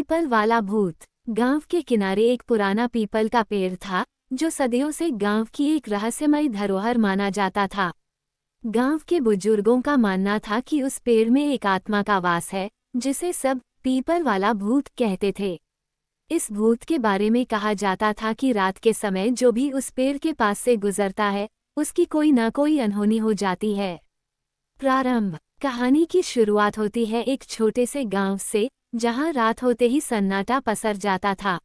People वाला भूत। गांव के किनारे एक पुराना पीपल का पेड़ था जो सदियों से गांव की एक रहस्यमयी धरोहर माना जाता था। गांव के बुजुर्गों का मानना था कि उस पेड़ में एक आत्मा का वास है जिसे सब पीपल वाला भूत कहते थे। इस भूत के बारे में कहा जाता था कि रात के समय जो भी उस पेड़ के पास से गुजरता है उसकी कोई न कोई अनहोनी हो जाती है। प्रारंभ। कहानी की शुरुआत होती है एक छोटे से गांव से जहां रात होते ही सन्नाटा पसर जाता था।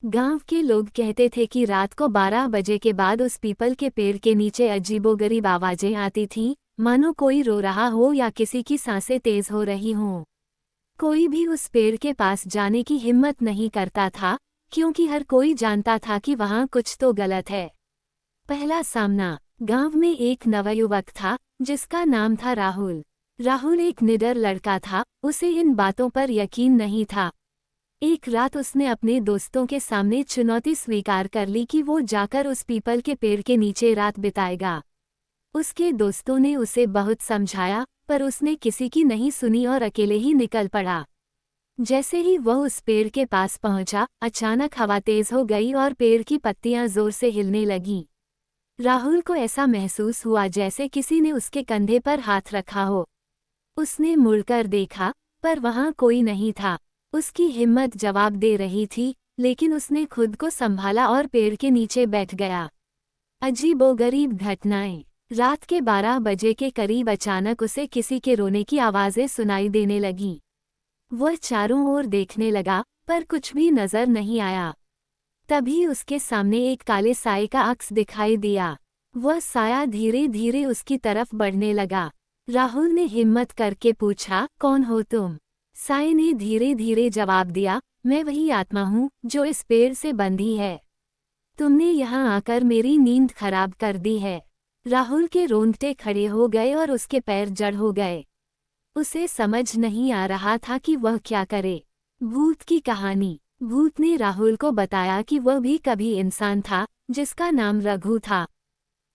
गांव के लोग कहते थे कि रात को 12 बजे के बाद उस पीपल के पेड़ के नीचे अजीबोगरीब आवाजें आती थीं, मानो कोई रो रहा हो या किसी की सांसें तेज हो रही हों। कोई भी उस पेड़ के पास जाने की हिम्मत नहीं करता था क्योंकि हर कोई जानता था कि वहां कुछ तो गलत है। पहला सामना। गांव में एक नवयुवक था जिसका नाम था राहुल। राहुल एक निडर लड़का था, उसे इन बातों पर यकीन नहीं था। एक रात उसने अपने दोस्तों के सामने चुनौती स्वीकार कर ली कि वो जाकर उस पीपल के पेड़ के नीचे रात बिताएगा। उसके दोस्तों ने उसे बहुत समझाया पर उसने किसी की नहीं सुनी और अकेले ही निकल पड़ा। जैसे ही वह उस पेड़ के पास पहुंचा, अचानक हवा तेज हो गई और पेड़ की पत्तियां जोर से हिलने लगीं। राहुल को ऐसा महसूस हुआ जैसे किसी ने उसके कंधे पर हाथ रखा हो। उसने मुड़कर देखा पर वहां कोई नहीं था। उसकी हिम्मत जवाब दे रही थी लेकिन उसने खुद को संभाला और पेड़ के नीचे बैठ गया। अजीबोगरीब घटनाएं। रात के 12 बजे के करीब अचानक उसे किसी के रोने की आवाजें सुनाई देने लगीं। वह चारों ओर देखने लगा पर कुछ भी नजर नहीं आया। तभी उसके सामने एक काले साये का अक्स दिखाई दिया। वह साया धीरे धीरे उसकी तरफ बढ़ने लगा। राहुल ने हिम्मत करके पूछा, कौन हो तुम? साये ने धीरे धीरे जवाब दिया, मैं वही आत्मा हूँ जो इस पेड़ से बंधी है। तुमने यहाँ आकर मेरी नींद खराब कर दी है। राहुल के रोंगटे खड़े हो गए और उसके पैर जड़ हो गए। उसे समझ नहीं आ रहा था कि वह क्या करे। भूत की कहानी। भूत ने राहुल को बताया कि वह भी कभी इंसान था जिसका नाम रघु था।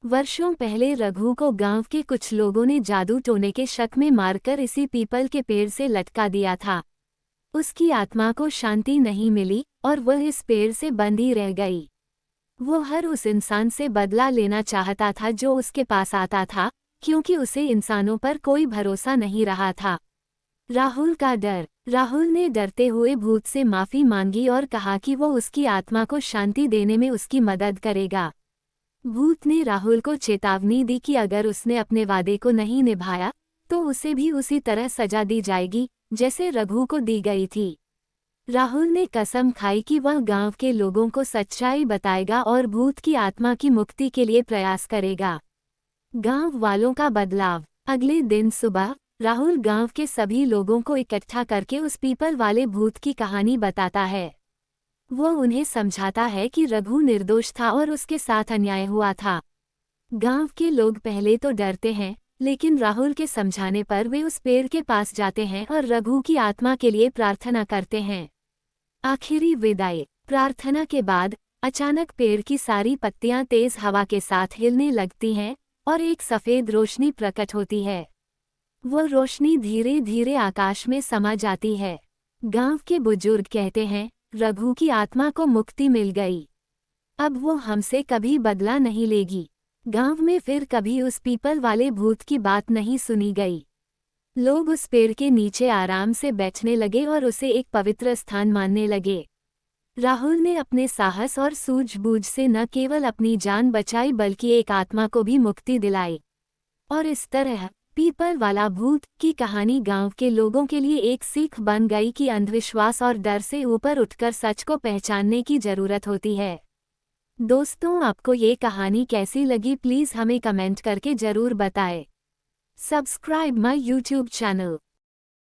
वर्षों पहले रघु को गांव के कुछ लोगों ने जादू टोने के शक में मारकर इसी पीपल के पेड़ से लटका दिया था। उसकी आत्मा को शांति नहीं मिली और वह इस पेड़ से बंधी रह गई। वो हर उस इंसान से बदला लेना चाहता था जो उसके पास आता था क्योंकि उसे इंसानों पर कोई भरोसा नहीं रहा था। राहुल का डर। राहुल ने डरते हुए भूत से माफी मांगी और कहा कि वो उसकी आत्मा को शांति देने में उसकी मदद करेगा। भूत ने राहुल को चेतावनी दी कि अगर उसने अपने वादे को नहीं निभाया तो उसे भी उसी तरह सजा दी जाएगी जैसे रघु को दी गई थी। राहुल ने कसम खाई कि वह गांव के लोगों को सच्चाई बताएगा और भूत की आत्मा की मुक्ति के लिए प्रयास करेगा। गांव वालों का बदलाव। अगले दिन सुबह राहुल गांव के सभी लोगों को इकट्ठा करके उस पीपल वाले भूत की कहानी बताता है। वो उन्हें समझाता है कि रघु निर्दोष था और उसके साथ अन्याय हुआ था। गांव के लोग पहले तो डरते हैं लेकिन राहुल के समझाने पर वे उस पेड़ के पास जाते हैं और रघु की आत्मा के लिए प्रार्थना करते हैं। आखिरी विदाई। प्रार्थना के बाद अचानक पेड़ की सारी पत्तियां तेज हवा के साथ हिलने लगती हैं और एक सफेद रोशनी प्रकट होती है। वो रोशनी धीरे धीरे आकाश में समा जाती है। गांव के बुजुर्ग कहते हैं, रघु की आत्मा को मुक्ति मिल गई। अब वो हमसे कभी बदला नहीं लेगी। गांव में फिर कभी उस पीपल वाले भूत की बात नहीं सुनी गई। लोग उस पेड़ के नीचे आराम से बैठने लगे और उसे एक पवित्र स्थान मानने लगे। राहुल ने अपने साहस और सूझबूझ से न केवल अपनी जान बचाई बल्कि एक आत्मा को भी मुक्ति दिलाई। और इस तरह पीपल वाला भूत की कहानी गांव के लोगों के लिए एक सीख बन गई कि अंधविश्वास और डर से ऊपर उठकर सच को पहचानने की जरूरत होती है। दोस्तों, आपको ये कहानी कैसी लगी प्लीज़ हमें कमेंट करके ज़रूर बताएं। Subscribe my YouTube channel.